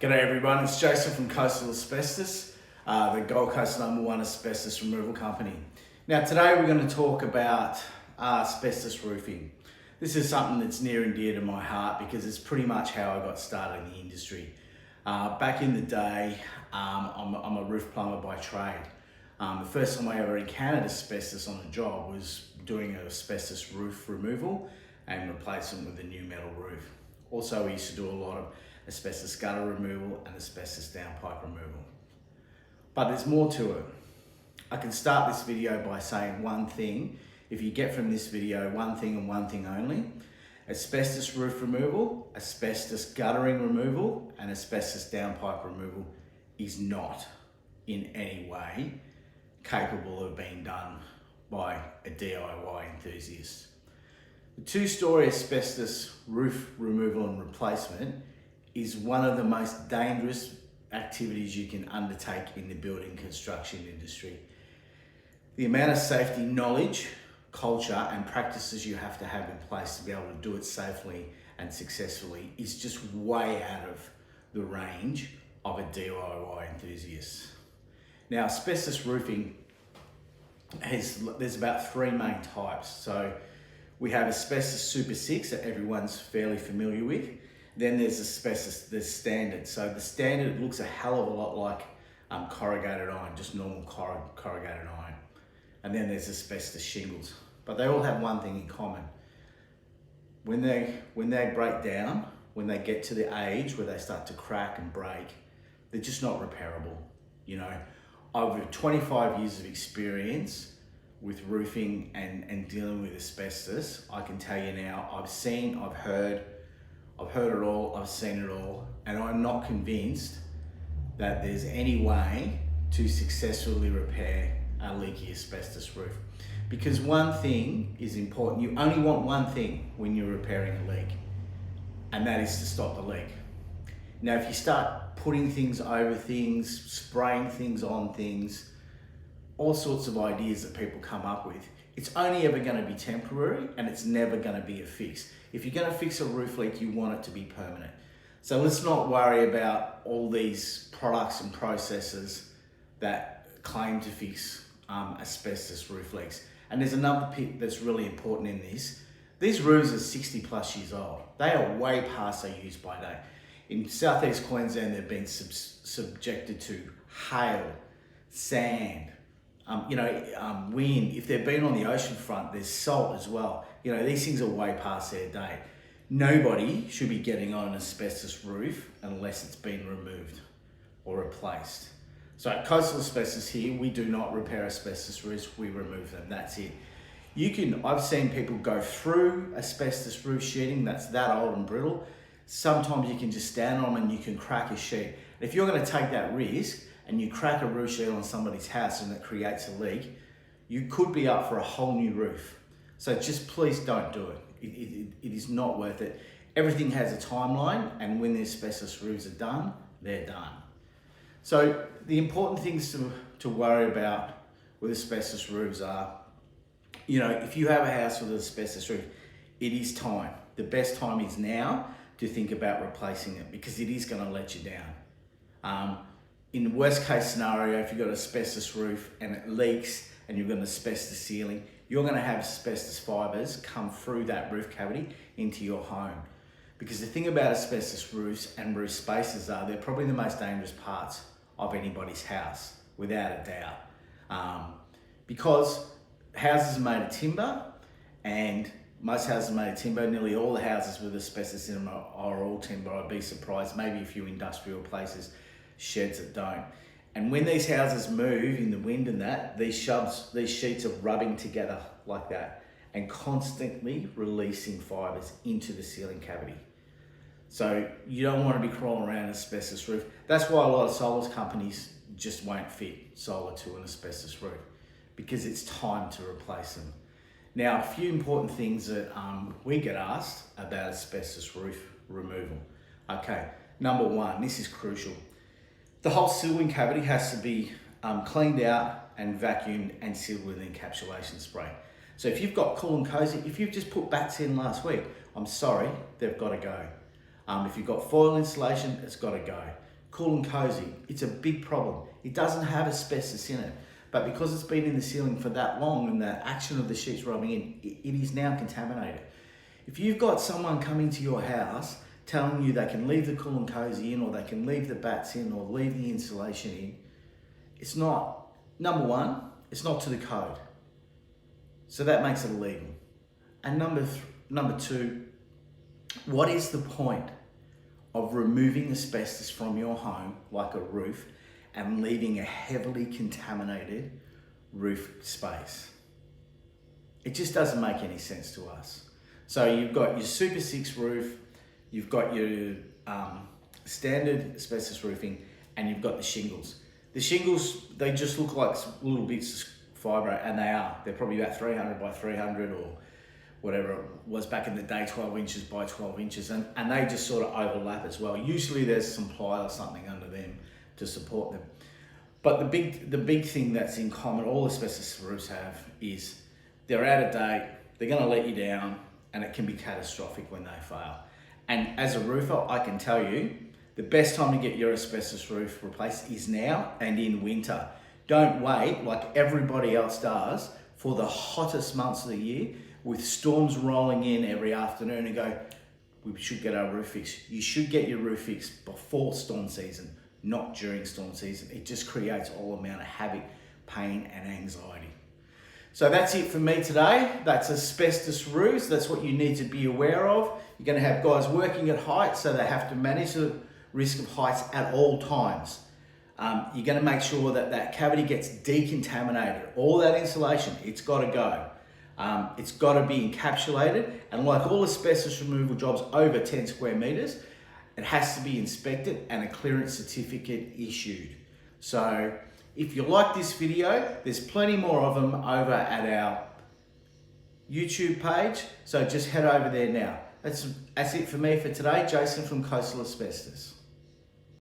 G'day everyone, it's Jason from Coastal Asbestos, the Gold Coast #1 asbestos removal company. Now today we're going to talk about asbestos roofing. This is something that's near and dear to my heart because it's pretty much how I got started in the industry. Back in the day, I'm a roof plumber by trade. The first time I ever encountered asbestos on a job was doing an asbestos roof removal and replacement with a new metal roof. Also, we used to do a lot of asbestos gutter removal and asbestos downpipe removal. But there's more to it. I can start this video by saying one thing. If you get from this video one thing and one thing only, asbestos roof removal, asbestos guttering removal, and asbestos downpipe removal is not in any way capable of being done by a DIY enthusiast. The two-story asbestos roof removal and replacement is one of the most dangerous activities you can undertake in the building construction industry. The amount of safety knowledge, culture and practices you have to have in place to be able to do it safely and successfully is just way out of the range of a DIY enthusiast. Now, asbestos roofing there's about three main types. So we have asbestos Super 6 that everyone's fairly familiar with. Then there's asbestos, the standard. So the standard looks a hell of a lot like corrugated iron, just normal corrugated iron. And then there's asbestos shingles. But they all have one thing in common. When they break down, when they get to the age where they start to crack and break, they're just not repairable. You know, over 25 years of experience with roofing and dealing with asbestos, I can tell you now, I've seen, I've heard it all, I've seen it all, and I'm not convinced that there's any way to successfully repair a leaky asbestos roof. Because one thing is important, you only want one thing when you're repairing a leak, and that is to stop the leak. Now, if you start putting things over things, spraying things on things, all sorts of ideas that people come up with, it's only ever going to be temporary and it's never going to be a fix. If you're going to fix a roof leak, you want it to be permanent. So let's not worry about all these products and processes that claim to fix asbestos roof leaks. And there's another bit that's really important in this. These roofs are 60 plus years old. They are way past their use by date. In southeast Queensland, they've been subjected to hail, sand, wind. If they've been on the ocean front, there's salt as well. You know, these things are way past their date. Nobody should be getting on an asbestos roof unless it's been removed or replaced. So at Coastal Asbestos here, we do not repair asbestos roofs, we remove them, that's it. I've seen people go through asbestos roof sheeting that's that old and brittle. Sometimes you can just stand on them and you can crack a sheet. If you're going to take that risk and you crack a roof sheet on somebody's house and it creates a leak, you could be up for a whole new roof. So just please don't do it. It is not worth it. Everything has a timeline, and when the asbestos roofs are done, they're done. So the important things to worry about with asbestos roofs are, you know, if you have a house with an asbestos roof, it is time. The best time is now to think about replacing it because it is going to let you down. In the worst case scenario, if you've got an asbestos roof and it leaks and you've got an asbestos ceiling, you're going to have asbestos fibres come through that roof cavity into your home. Because the thing about asbestos roofs and roof spaces are they're probably the most dangerous parts of anybody's house, without a doubt. Because houses are made of timber, and most houses are made of timber. Nearly all the houses with asbestos in them are all timber. I'd be surprised, maybe a few industrial places, sheds that don't. And when these houses move in the wind and that, these sheets are rubbing together like that and constantly releasing fibres into the ceiling cavity. So you don't want to be crawling around an asbestos roof. That's why a lot of solar companies just won't fit solar to an asbestos roof, because it's time to replace them. Now, a few important things that we get asked about asbestos roof removal. Okay, number one, this is crucial. The whole ceiling cavity has to be cleaned out and vacuumed and sealed with an encapsulation spray. So if you've got Cool and Cozy, if you've just put bats in last week, I'm sorry, they've got to go. If you've got foil insulation, it's got to go. cool and cozy. It's a big problem. It doesn't have asbestos in it, but because it's been in the ceiling for that long and the action of the sheets rubbing in, it is now contaminated. If you've got someone coming to your house telling you they can leave the cool and cozy in, or they can leave the bats in, or leave the insulation in, it's not, number one, it's not to the code. So that makes it illegal. And number two, what is the point of removing asbestos from your home, like a roof, and leaving a heavily contaminated roof space? It just doesn't make any sense to us. So you've got your Super 6 roof, you've got your standard asbestos roofing, and you've got the shingles. The shingles, they just look like little bits of fibre, and they are. They're probably about 300 by 300 or whatever it was back in the day, 12 inches by 12 inches, and they just sort of overlap as well. Usually there's some ply or something under them to support them. But the big thing that's in common, all asbestos roofs have, is they're out of date, they're gonna let you down, and it can be catastrophic when they fail. And as a roofer, I can tell you, the best time to get your asbestos roof replaced is now and in winter. Don't wait, like everybody else does, for the hottest months of the year, with storms rolling in every afternoon, and go, we should get our roof fixed. You should get your roof fixed before storm season, not during storm season. It just creates all amount of havoc, pain, and anxiety. So that's it for me today. That's asbestos roofs. That's what you need to be aware of. You're going to have guys working at height, so they have to manage the risk of heights at all times. You're going to make sure that that cavity gets decontaminated. All that insulation, it's got to go. It's got to be encapsulated, and like all asbestos removal jobs over 10 square meters, it has to be inspected and a clearance certificate issued. So if you like this video, there's plenty more of them over at our YouTube page, so just head over there now. That's it for me for today. Jason from Coastal Asbestos.